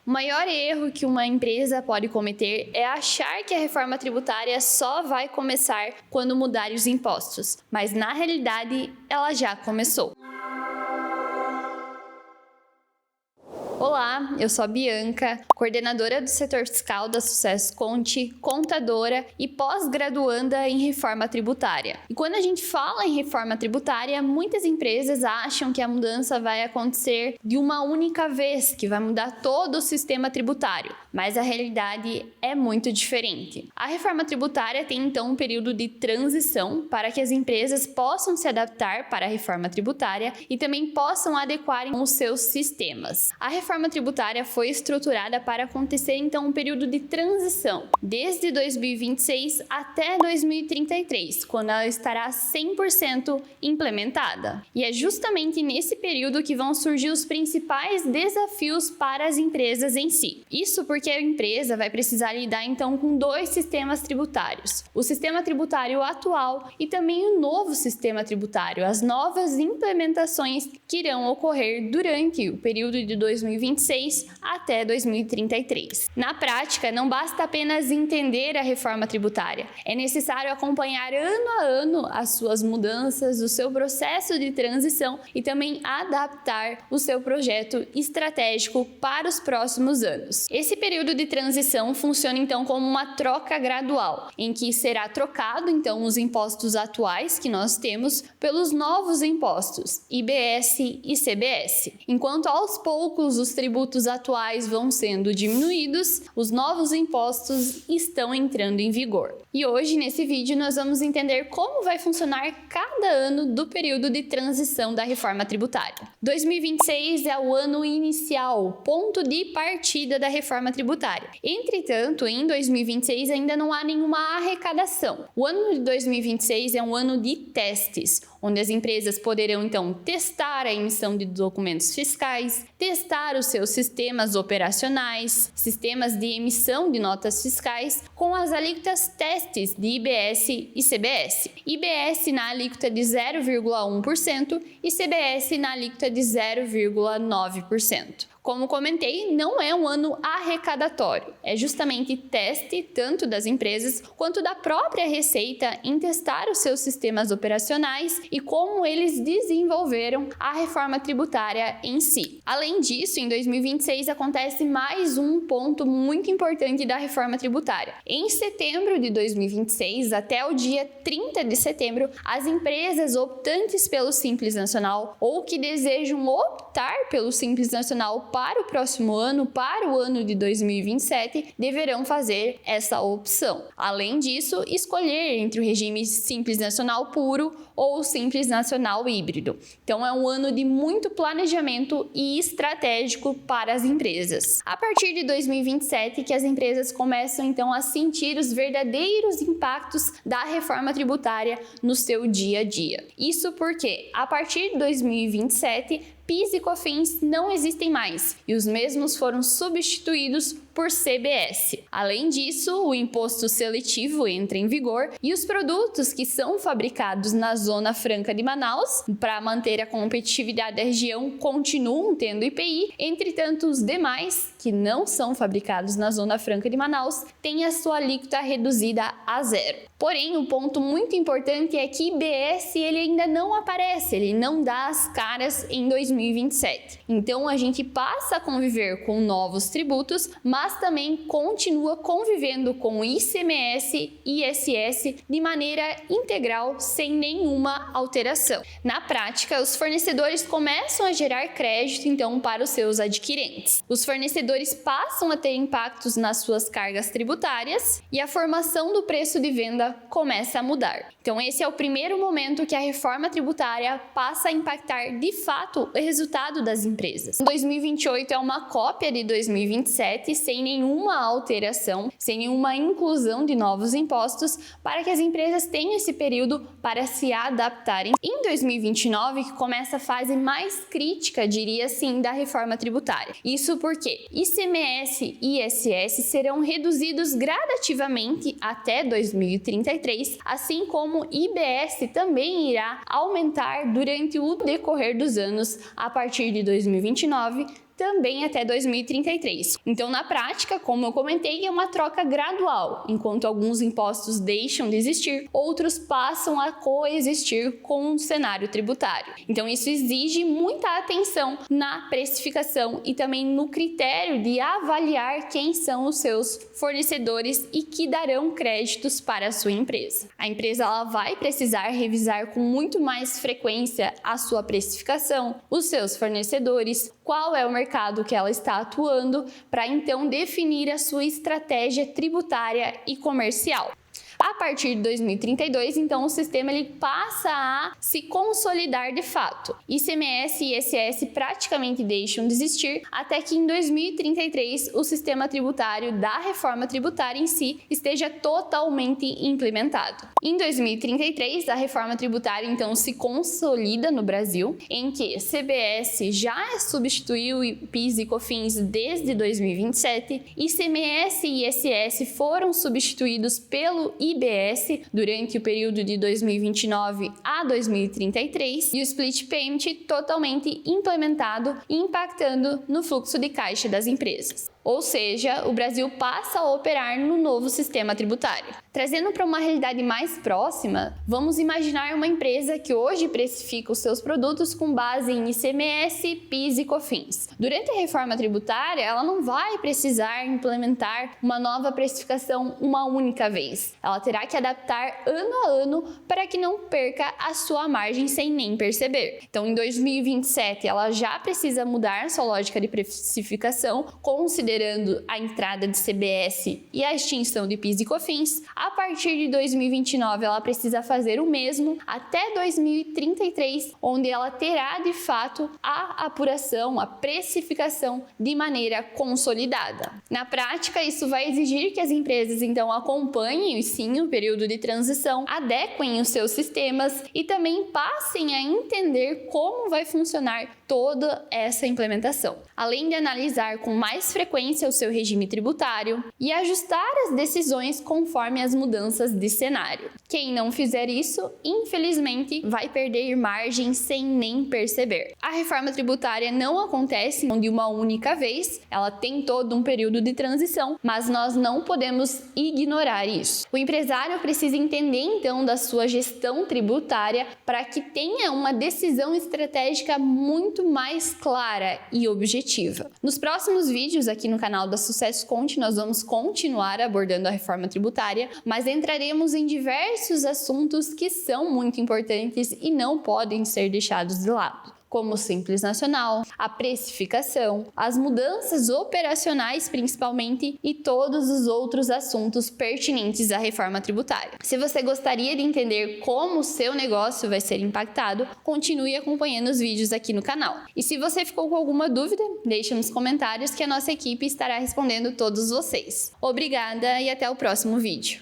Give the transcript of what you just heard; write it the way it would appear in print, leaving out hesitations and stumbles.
O maior erro que uma empresa pode cometer é achar que a reforma tributária só vai começar quando mudarem os impostos, mas na realidade ela já começou. Olá, eu sou a Bianca, coordenadora do setor fiscal da Sucesso Conte, contadora e pós-graduanda em reforma tributária. E quando a gente fala em reforma tributária, muitas empresas acham que a mudança vai acontecer de uma única vez, que vai mudar todo o sistema tributário, mas a realidade é muito diferente. A reforma tributária tem então um período de transição para que as empresas possam se adaptar para a reforma tributária e também possam adequar os seus sistemas. A reforma tributária foi estruturada para acontecer então um período de transição, desde 2026 até 2033, quando ela estará 100% implementada. E é justamente nesse período que vão surgir os principais desafios para as empresas em si. Isso porque a empresa vai precisar lidar então com dois sistemas tributários: o sistema tributário atual e também o novo sistema tributário, as novas implementações que irão ocorrer durante o período de 2026 até 2033. Na prática, não basta apenas entender a reforma tributária, é necessário acompanhar ano a ano as suas mudanças, o seu processo de transição e também adaptar o seu projeto estratégico para os próximos anos. Esse período de transição funciona então como uma troca gradual, em que será trocado então os impostos atuais que nós temos pelos novos impostos, IBS e CBS. Enquanto aos poucos os tributos atuais vão sendo diminuídos, os novos impostos estão entrando em vigor. E hoje, nesse vídeo, nós vamos entender como vai funcionar cada ano do período de transição da reforma tributária. 2026 é o ano inicial, o ponto de partida da reforma tributária. Entretanto, em 2026 ainda não há nenhuma arrecadação. O ano de 2026 é um ano de testes, onde as empresas poderão então testar a emissão de documentos fiscais, testar os seus sistemas operacionais, sistemas de emissão de notas fiscais com as alíquotas testes de IBS e CBS. IBS na alíquota de 0,1% e CBS na alíquota de 0,9%. Como comentei, não é um ano arrecadatório, é justamente teste tanto das empresas quanto da própria Receita em testar os seus sistemas operacionais e como eles desenvolveram a reforma tributária em si. Além disso, em 2026 acontece mais um ponto muito importante da reforma tributária. Em setembro de 2026 até o dia 30 de setembro, as empresas optantes pelo Simples Nacional ou que desejam optar pelo Simples Nacional para o próximo ano, para o ano de 2027, deverão fazer essa opção. Além disso, escolher entre o regime Simples Nacional puro ou o Simples Nacional híbrido. Então, é um ano de muito planejamento e estratégico para as empresas. A partir de 2027, que as empresas começam então a sentir os verdadeiros impactos da reforma tributária no seu dia a dia. Isso porque, a partir de 2027, PIS e COFINS não existem mais e os mesmos foram substituídos por CBS. Além disso, o imposto seletivo entra em vigor e os produtos que são fabricados na Zona Franca de Manaus, para manter a competitividade da região, continuam tendo IPI, entretanto os demais, que não são fabricados na Zona Franca de Manaus, têm a sua alíquota reduzida a zero. Porém, um ponto muito importante é que IBS ele ainda não aparece, ele não dá as caras em 2027. Então, a gente passa a conviver com novos tributos, mas também continua convivendo com ICMS e ISS de maneira integral, sem nenhuma alteração. Na prática, os fornecedores começam a gerar crédito, então, para os seus adquirentes. Os fornecedores passam a ter impactos nas suas cargas tributárias e a formação do preço de venda começa a mudar. Então, esse é o primeiro momento que a reforma tributária passa a impactar de fato o resultado das empresas. 2028 é uma cópia de 2027, sem nenhuma alteração, sem nenhuma inclusão de novos impostos, para que as empresas tenham esse período para se adaptarem. Em 2029, que começa a fase mais crítica, diria assim, da reforma tributária. Isso porque ICMS e ISS serão reduzidos gradativamente até 2033, assim como IBS também irá aumentar durante o decorrer dos anos a partir de 2029, também até 2033. Então, na prática, como eu comentei, é uma troca gradual. Enquanto alguns impostos deixam de existir, outros passam a coexistir com o cenário tributário. Então, isso exige muita atenção na precificação e também no critério de avaliar quem são os seus fornecedores e que darão créditos para a sua empresa. A empresa ela vai precisar revisar com muito mais frequência a sua precificação, os seus fornecedores, qual é o mercado que ela está atuando, para então definir a sua estratégia tributária e comercial. A partir de 2032, então, o sistema ele passa a se consolidar de fato. ICMS e ISS praticamente deixam de existir até que em 2033 o sistema tributário da reforma tributária em si esteja totalmente implementado. Em 2033, a reforma tributária então se consolida no Brasil, em que CBS já substituiu PIS e COFINS desde 2027, ICMS e ISS foram substituídos pelo IBS durante o período de 2029 a 2033 e o Split Payment totalmente implementado e impactando no fluxo de caixa das empresas. Ou seja, o Brasil passa a operar no novo sistema tributário. Trazendo para uma realidade mais próxima, vamos imaginar uma empresa que hoje precifica os seus produtos com base em ICMS, PIS e COFINS. Durante a reforma tributária, ela não vai precisar implementar uma nova precificação uma única vez. Ela terá que adaptar ano a ano para que não perca a sua margem sem nem perceber. Então, em 2027, ela já precisa mudar sua lógica de precificação, considerando a entrada de CBS e a extinção de PIS e COFINS. A partir de 2029, ela precisa fazer o mesmo até 2033, onde ela terá de fato a apuração, a precificação de maneira consolidada. Na prática, isso vai exigir que as empresas então acompanhem sim o período de transição, adequem os seus sistemas e também passem a entender como vai funcionar toda essa implementação, além de analisar com mais frequência o seu regime tributário e ajustar as decisões conforme as mudanças de cenário. Quem não fizer isso, infelizmente, vai perder margem sem nem perceber. A reforma tributária não acontece de uma única vez, ela tem todo um período de transição, mas nós não podemos ignorar isso. O empresário precisa entender então da sua gestão tributária para que tenha uma decisão estratégica muito mais clara e objetiva. Nos próximos vídeos aqui no canal da Sucesso Conte, nós vamos continuar abordando a reforma tributária, mas entraremos em diversos assuntos que são muito importantes e não podem ser deixados de lado, como o Simples Nacional, a precificação, as mudanças operacionais principalmente e todos os outros assuntos pertinentes à reforma tributária. Se você gostaria de entender como o seu negócio vai ser impactado, continue acompanhando os vídeos aqui no canal. E se você ficou com alguma dúvida, deixe nos comentários que a nossa equipe estará respondendo todos vocês. Obrigada e até o próximo vídeo.